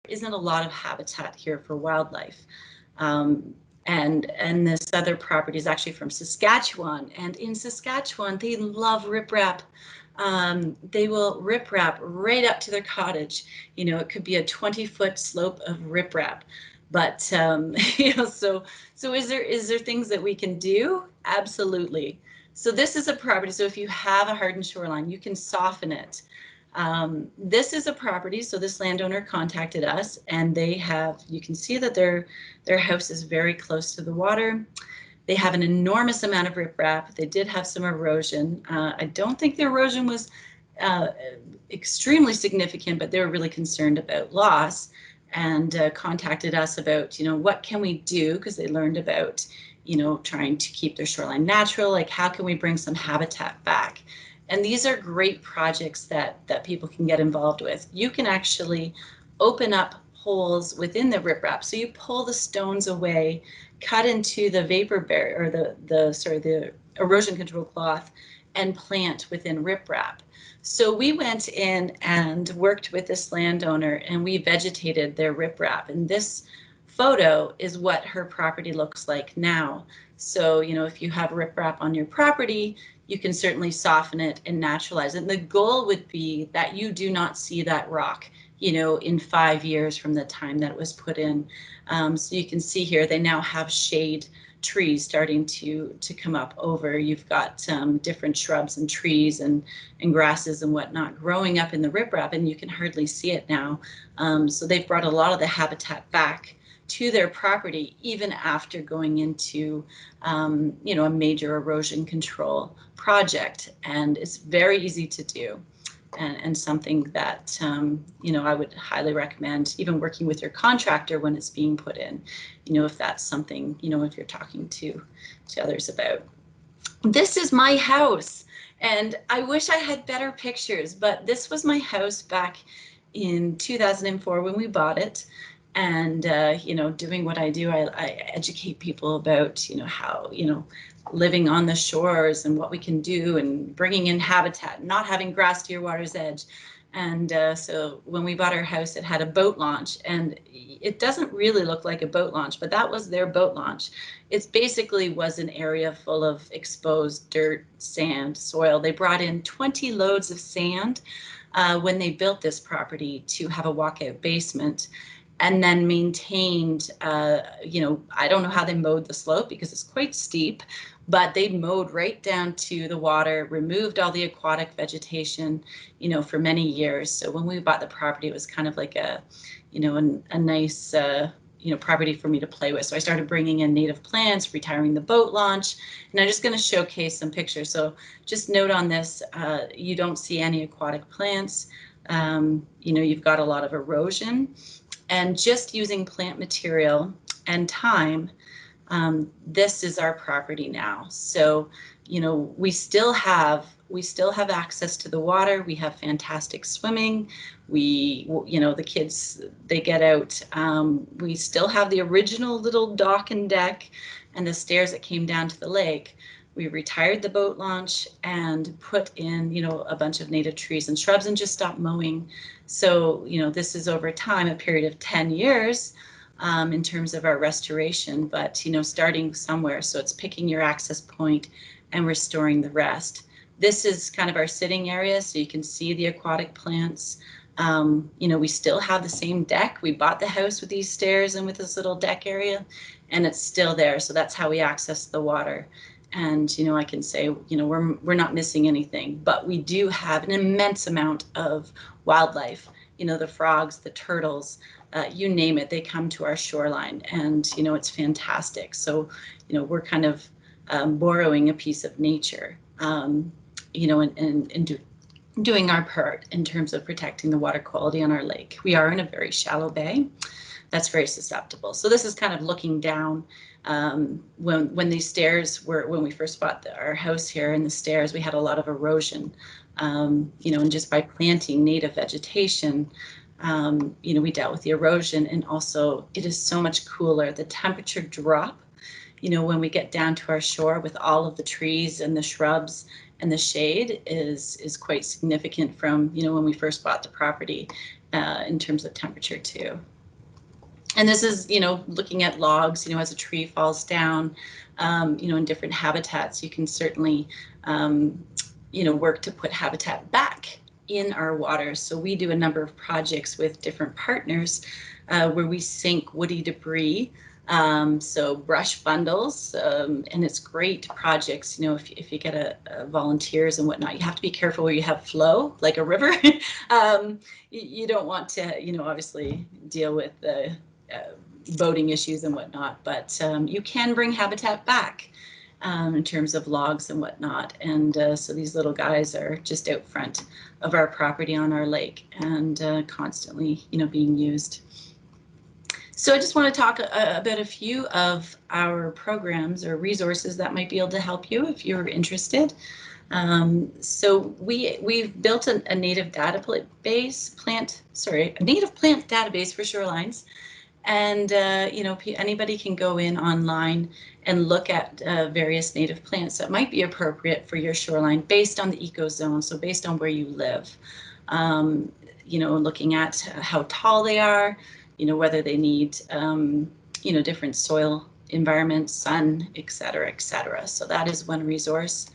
isn't a lot of habitat here for wildlife. And this other property is actually from Saskatchewan, and in Saskatchewan they love riprap. They will riprap right up to their cottage. You know, it could be a 20-foot slope of riprap. But you know, so is there things that we can do? Absolutely. So this is a property. So if you have a hardened shoreline, you can soften it. This is a property, so this landowner contacted us, and they have, you can see that their house is very close to the water. They have an enormous amount of riprap. They did have some erosion. I don't think the erosion was uh, extremely significant, but they were really concerned about loss, and contacted us about, you know, what can we do, because they learned about, you know, trying to keep their shoreline natural, like how can we bring some habitat back. And these are great projects that people can get involved with. You can actually open up holes within the riprap. So you pull the stones away, cut into the vapor barrier, or the erosion control cloth, and plant within riprap. So we went in and worked with this landowner, and we vegetated their riprap. And this photo is what her property looks like now. So, you know, if you have riprap on your property, you can certainly soften it and naturalize it. And the goal would be that you do not see that rock, you know, in 5 years from the time that it was put in. So you can see here, they now have shade trees starting to come up over. You've got different shrubs and trees and grasses and whatnot growing up in the riprap, and you can hardly see it now. So they've brought a lot of the habitat back to their property, even after going into you know, a major erosion control project. And it's very easy to do, and something that you know, I would highly recommend, even working with your contractor when it's being put in, you know, if that's something, you know, if you're talking to others about. This is my house, and I wish I had better pictures, but this was my house back in 2004 when we bought it. And you know, doing what I do, I educate people about, you know, how, you know, living on the shores and what we can do, and bringing in habitat, not having grass to your water's edge. And so when we bought our house, it had a boat launch, and it doesn't really look like a boat launch, but that was their boat launch. It basically was an area full of exposed dirt, sand, soil. They brought in 20 loads of sand when they built this property to have a walkout basement, and then maintained, you know, I don't know how they mowed the slope because it's quite steep, but they mowed right down to the water, removed all the aquatic vegetation, you know, for many years. So when we bought the property, it was kind of like a, you know, a nice, you know, property for me to play with. So I started bringing in native plants, retiring the boat launch, and I'm just going to showcase some pictures. So just note on this, you don't see any aquatic plants. You know, you've got a lot of erosion. And just using plant material and time, this is our property now. So, you know, we still have access to the water. We have fantastic swimming. We, you know, the kids, they get out. We still have the original little dock and deck and the stairs that came down to the lake. We retired the boat launch and put in, you know, a bunch of native trees and shrubs, and just stopped mowing. So, you know, this is over time, a period of 10 years in terms of our restoration, but, you know, starting somewhere. So it's picking your access point and restoring the rest. This is kind of our sitting area, so you can see the aquatic plants. You know, we still have the same deck. We bought the house with these stairs and with this little deck area, and it's still there. So that's how we access the water. And, you know, I can say, you know, we're not missing anything, but we do have an immense amount of wildlife. You know, the frogs, the turtles, you name it, they come to our shoreline, and, you know, it's fantastic. So, you know, we're kind of borrowing a piece of nature, you know, and doing our part in terms of protecting the water quality on our lake. We are in a very shallow bay that's very susceptible. So this is kind of looking down. When these stairs were, when we first bought our house here, and the stairs, we had a lot of erosion, you know, and just by planting native vegetation, you know, we dealt with the erosion. And also it is so much cooler. The temperature drop, you know, when we get down to our shore with all of the trees and the shrubs and the shade is quite significant from, you know, when we first bought the property in terms of temperature too. And this is, looking at logs, as a tree falls down, in different habitats, you can certainly, work to put habitat back in our waters. So we do a number of projects with different partners where we sink woody debris, so brush bundles, and it's great projects. If you get a volunteers and whatnot, you have to be careful where you have flow, like a river. You don't want to, obviously deal with the boating issues and whatnot, but you can bring habitat back in terms of logs and whatnot. And so these little guys are just out front of our property on our lake and constantly, being used. So I just want to talk about a few of our programs or resources that might be able to help you if you're interested. So we've built a native database, a native plant database for shorelines. And, anybody can go in online and look at various native plants that might be appropriate for your shoreline based on the ecozone, so based on where you live. Looking at how tall they are, whether they need, different soil environments, sun, et cetera, et cetera. So that is one resource.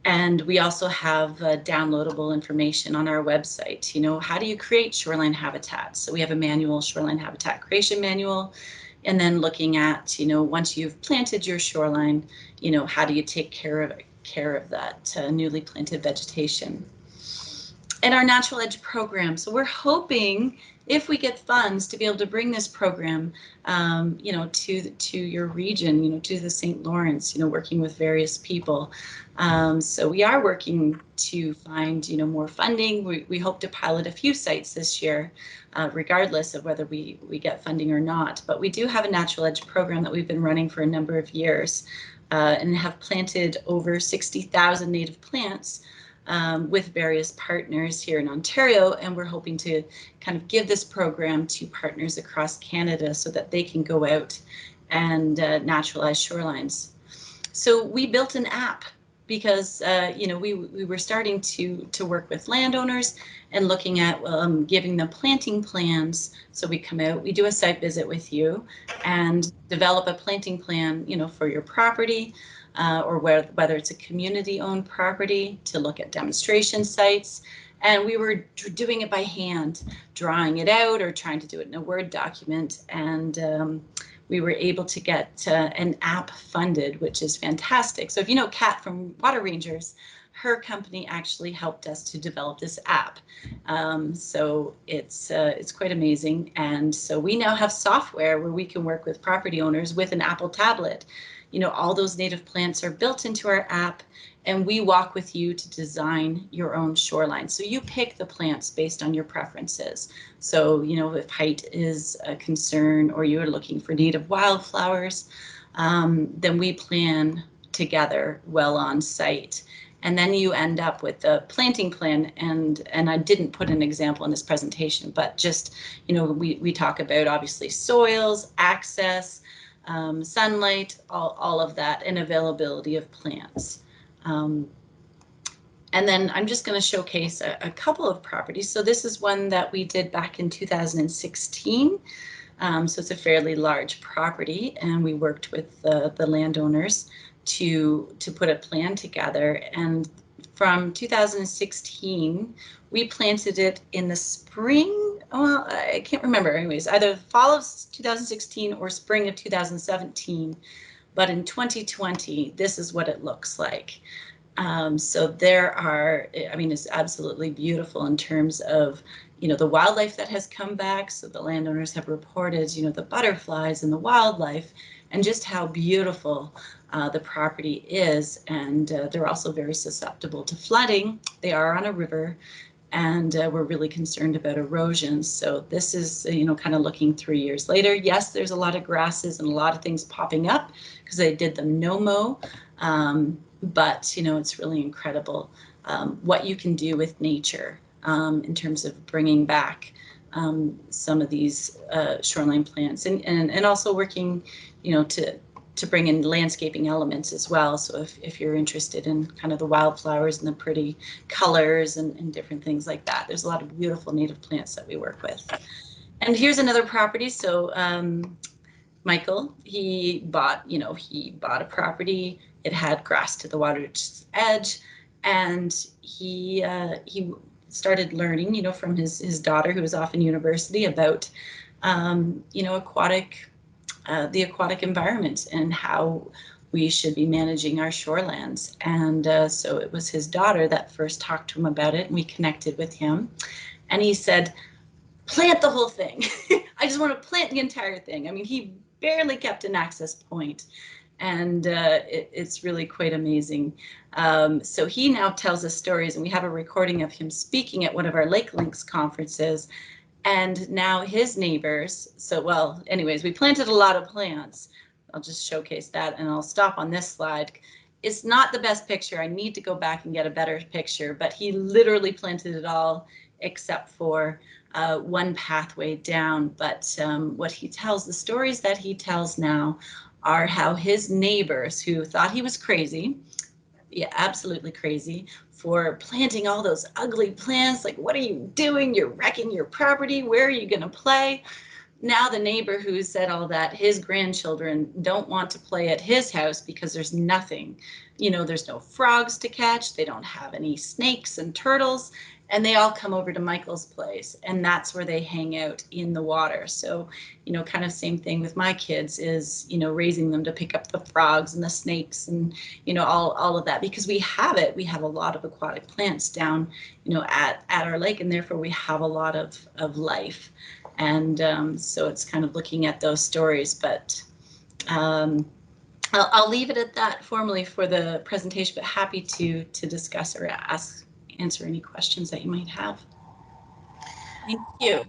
And we also have downloadable information on our website. How do you create shoreline habitats? So we have a manual, shoreline habitat creation manual. And then looking at, once you've planted your shoreline, how do you take care of that newly planted vegetation? And our Natural Edge program. So we're hoping, if we get funds, to be able to bring this program, to your region, to the St. Lawrence, working with various people. So we are working to find, more funding. We hope to pilot a few sites this year, regardless of whether we get funding or not. But we do have a Natural Edge program that we've been running for a number of years and have planted over 60,000 native plants with various partners here in Ontario, and we're hoping to kind of give this program to partners across Canada so that they can go out and naturalize shorelines. So we built an app because we were starting to work with landowners and looking at giving them planting plans. So we come out, we do a site visit with you and develop a planting plan, for your property. Or whether it's a community-owned property, to look at demonstration sites. And we were doing it by hand, drawing it out or trying to do it in a Word document. And we were able to get an app funded, which is fantastic. So if you know Kat from Water Rangers, her company actually helped us to develop this app. So it's quite amazing. And so we now have software where we can work with property owners with an Apple tablet. All those native plants are built into our app, and we walk with you to design your own shoreline. So you pick the plants based on your preferences. So, if height is a concern or you're looking for native wildflowers, then we plan together well on site. And then you end up with a planting plan. And I didn't put an example in this presentation, but just, we talk about obviously soils, access, sunlight, all of that, and availability of plants. And then I'm just going to showcase a couple of properties. So this is one that we did back in 2016. So it's a fairly large property, and we worked with the landowners to put a plan together. And from 2016, we planted it in the spring. Well, I can't remember. Anyways, either fall of 2016 or spring of 2017. But in 2020, this is what it looks like. So there are, it's absolutely beautiful in terms of, the wildlife that has come back. So the landowners have reported, the butterflies and the wildlife, and just how beautiful the property is. And they're also very susceptible to flooding. They are on a river, and we're really concerned about erosion. So this is, kind of looking 3 years later. Yes, there's a lot of grasses and a lot of things popping up because they did the no-mow. But, it's really incredible what you can do with nature in terms of bringing back some of these shoreline plants, and also working, to bring in landscaping elements as well. So if you're interested in kind of the wildflowers and the pretty colors and different things like that, there's a lot of beautiful native plants that we work with. And here's another property. So Michael, he bought a property. It had grass to the water's edge, and he started learning, from his daughter, who was off in university, about the aquatic environment and how we should be managing our shorelands. And so it was his daughter that first talked to him about it, and we connected with him. And he said, plant the whole thing. I just want to plant the entire thing. I mean, he barely kept an access point, and it's really quite amazing. So he now tells us stories, and we have a recording of him speaking at one of our Lake Links conferences. And now his neighbors, well, anyways, we planted a lot of plants. I'll just showcase that, and I'll stop on this slide. It's not the best picture. I need to go back and get a better picture, but he literally planted it all except for one pathway down. But what he tells, the stories that he tells now, are how his neighbors, who thought he was crazy, absolutely crazy, for planting all those ugly plants. Like, what are you doing? You're wrecking your property. Where are you going to play? Now the neighbor who said all that, his grandchildren don't want to play at his house because there's nothing. There's no frogs to catch. They don't have any snakes and turtles. And they all come over to Michael's place, and that's where they hang out in the water. So, kind of same thing with my kids is, raising them to pick up the frogs and the snakes and, all of that, because we have a lot of aquatic plants down, at our lake, and therefore we have a lot of life. And so it's kind of looking at those stories, but I'll leave it at that formally for the presentation, but happy to discuss or answer any questions that you might have. Thank you.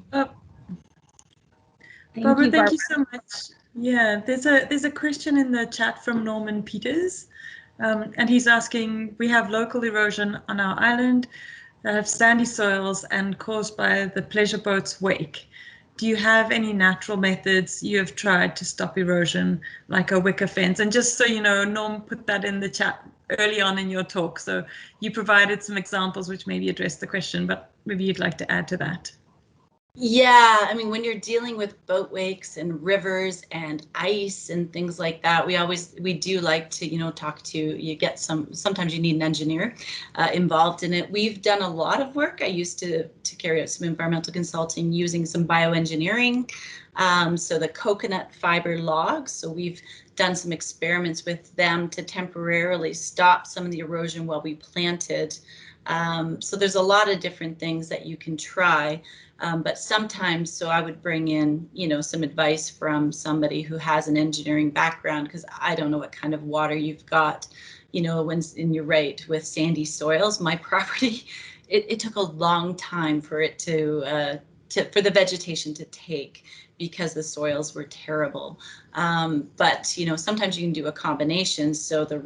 Barbara, thank you so much. Yeah, there's a question in the chat from Norman Peters, and he's asking, we have local erosion on our island that have sandy soils and caused by the pleasure boat's wake. Do you have any natural methods you have tried to stop erosion, like a wicker fence? And just so you know, Norm put that in the chat early on in your talk. So you provided some examples which maybe address the question, but maybe you'd like to add to that. Yeah, I mean, when you're dealing with boat wakes and rivers and ice and things like that, we do like to, talk to, sometimes you need an engineer involved in it. We've done a lot of work. I used to carry out some environmental consulting using some bioengineering. So the coconut fiber logs. So we've done some experiments with them to temporarily stop some of the erosion while we planted. So there's a lot of different things that you can try. But sometimes, so I would bring in, some advice from somebody who has an engineering background, because I don't know what kind of water you've got, and you're right, with sandy soils. My property, it took a long time for it for the vegetation to take, because the soils were terrible. But, sometimes you can do a combination. So the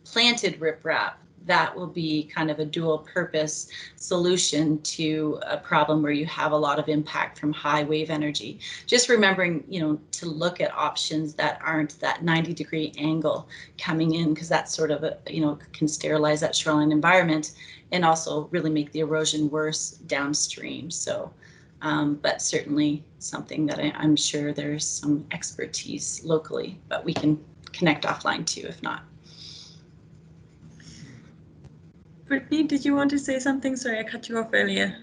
planted riprap, that will be kind of a dual purpose solution to a problem where you have a lot of impact from high wave energy. Just remembering, to look at options that aren't that 90-degree angle coming in, because that sort of, can sterilize that shoreline environment and also really make the erosion worse downstream. So, but certainly something that I'm sure there's some expertise locally, but we can connect offline too, if not. Brittany, did you want to say something? Sorry, I cut you off earlier.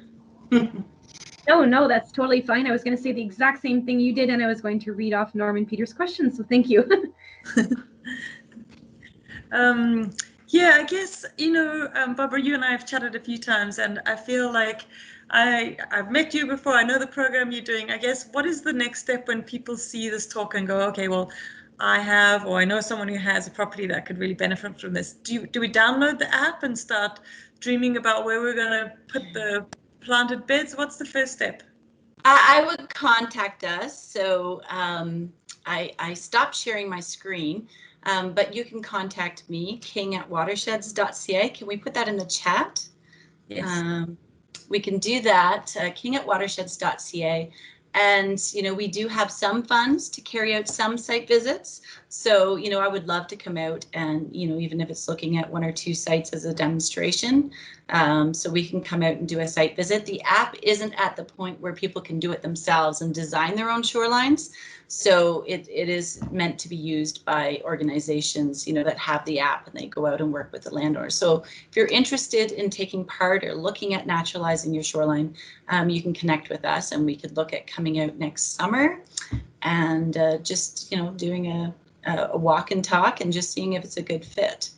No, that's totally fine. I was going to say the exact same thing you did, and I was going to read off Norman Peters' questions, so thank you. Yeah, I guess, Barbara, you and I have chatted a few times, and I feel like I've met you before. I know the program you're doing. I guess, what is the next step when people see this talk and go, okay, well, I know someone who has a property that could really benefit from this. Do we download the app and start dreaming about where we're going to put the planted beds? What's the first step? I would contact us. So I stopped sharing my screen, but you can contact me, king@watersheds.ca. Can we put that in the chat? Yes. We can do that, king@watersheds.ca. And, we do have some funds to carry out some site visits. So, I would love to come out and, even if it's looking at 1 or 2 sites as a demonstration, so we can come out and do a site visit. The app isn't at the point where people can do it themselves and design their own shorelines. So it is meant to be used by organizations, that have the app and they go out and work with the landowners. So if you're interested in taking part or looking at naturalizing your shoreline, you can connect with us and we could look at coming out next summer and just, doing a walk and talk and just seeing if it's a good fit.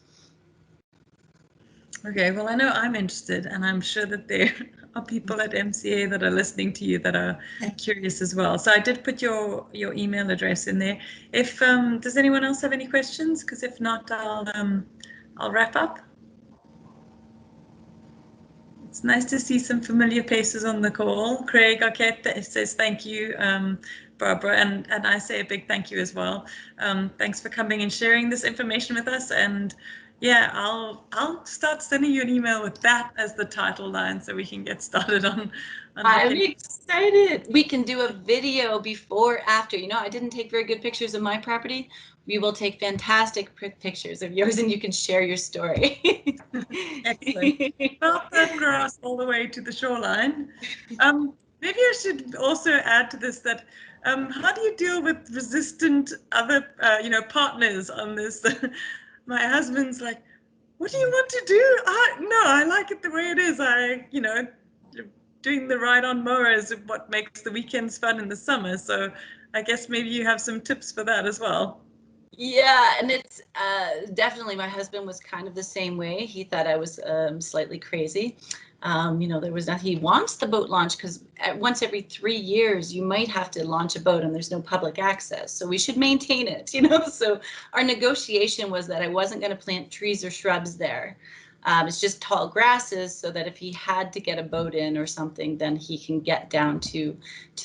Okay, well, I know I'm interested, and I'm sure that there are people at MCA that are listening to you that are curious as well. So I did put your email address in there. If does anyone else have any questions? Because if not, I'll wrap up. It's nice to see some familiar faces on the call. Craig Arquette says thank you, Barbara, and I say a big thank you as well. Thanks for coming and sharing this information with us. And yeah, I'll start sending you an email with that as the title line so we can get started on I'm excited. We can do a video before, after. I didn't take very good pictures of my property. We will take fantastic pictures of yours and you can share your story. Excellent. Not that grass all the way to the shoreline. Maybe I should also add to this that how do you deal with resistant other partners on this? My husband's like, what do you want to do? No, I like it the way it is. Doing the ride-on mower is what makes the weekends fun in the summer. So I guess maybe you have some tips for that as well. Yeah, and it's definitely, my husband was kind of the same way. He thought I was slightly crazy. There was nothing. He wants the boat launch because once every 3 years you might have to launch a boat and there's no public access. So we should maintain it, So our negotiation was that I wasn't going to plant trees or shrubs there. It's just tall grasses so that if he had to get a boat in or something, then he can get down to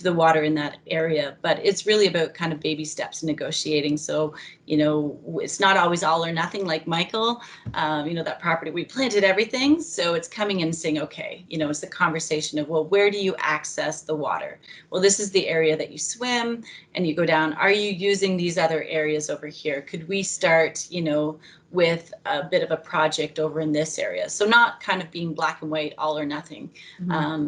the water in that area. But it's really about kind of baby steps negotiating. So, it's not always all or nothing like Michael. That property, we planted everything. So it's coming in and saying, okay, it's the conversation of, well, where do you access the water? Well, this is the area that you swim and you go down. Are you using these other areas over here? Could we start, with a bit of a project over in this area? So not kind of being black and white, all or nothing,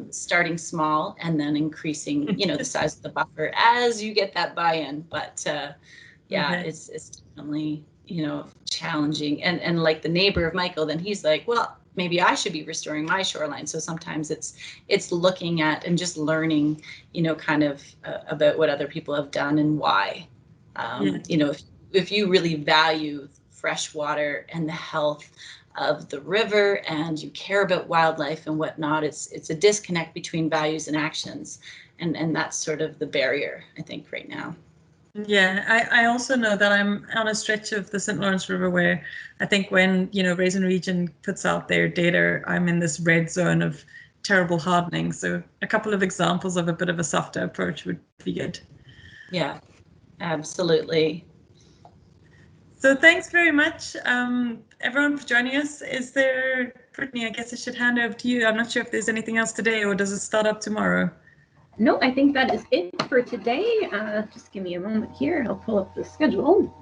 starting small and then increasing, the size of the buffer as you get that buy-in. But yeah, okay. It's definitely, challenging. And like the neighbor of Michael, then he's like, well, maybe I should be restoring my shoreline. So sometimes it's looking at and just learning, kind of about what other people have done and why. If you really value fresh water and the health of the river and you care about wildlife and whatnot, it's a disconnect between values and actions. And that's sort of the barrier, I think, right now. Yeah, I also know that I'm on a stretch of the St. Lawrence River where I think when, Raisin Region puts out their data, I'm in this red zone of terrible hardening. So a couple of examples of a bit of a softer approach would be good. Yeah, absolutely. So thanks very much, everyone, for joining us. Is there, Brittany, I guess I should hand over to you. I'm not sure if there's anything else today or does it start up tomorrow? No, I think that is it for today. Just give me a moment here. I'll pull up the schedule.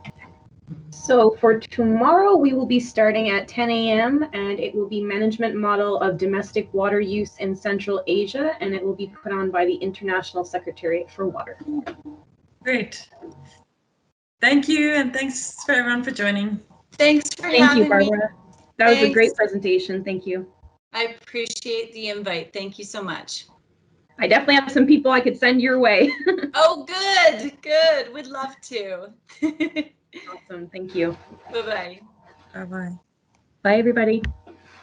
So for tomorrow, we will be starting at 10 a.m. and it will be Management Model of Domestic Water Use in Central Asia, and it will be put on by the International Secretariat for Water. Great. Thank you, and thanks for everyone for joining. Thanks for having me. Thank you, Barbara. That was a great presentation. Thank you. I appreciate the invite. Thank you so much. I definitely have some people I could send your way. Oh, good. We'd love to. Awesome. Thank you. Bye-bye. Bye-bye. Bye, everybody.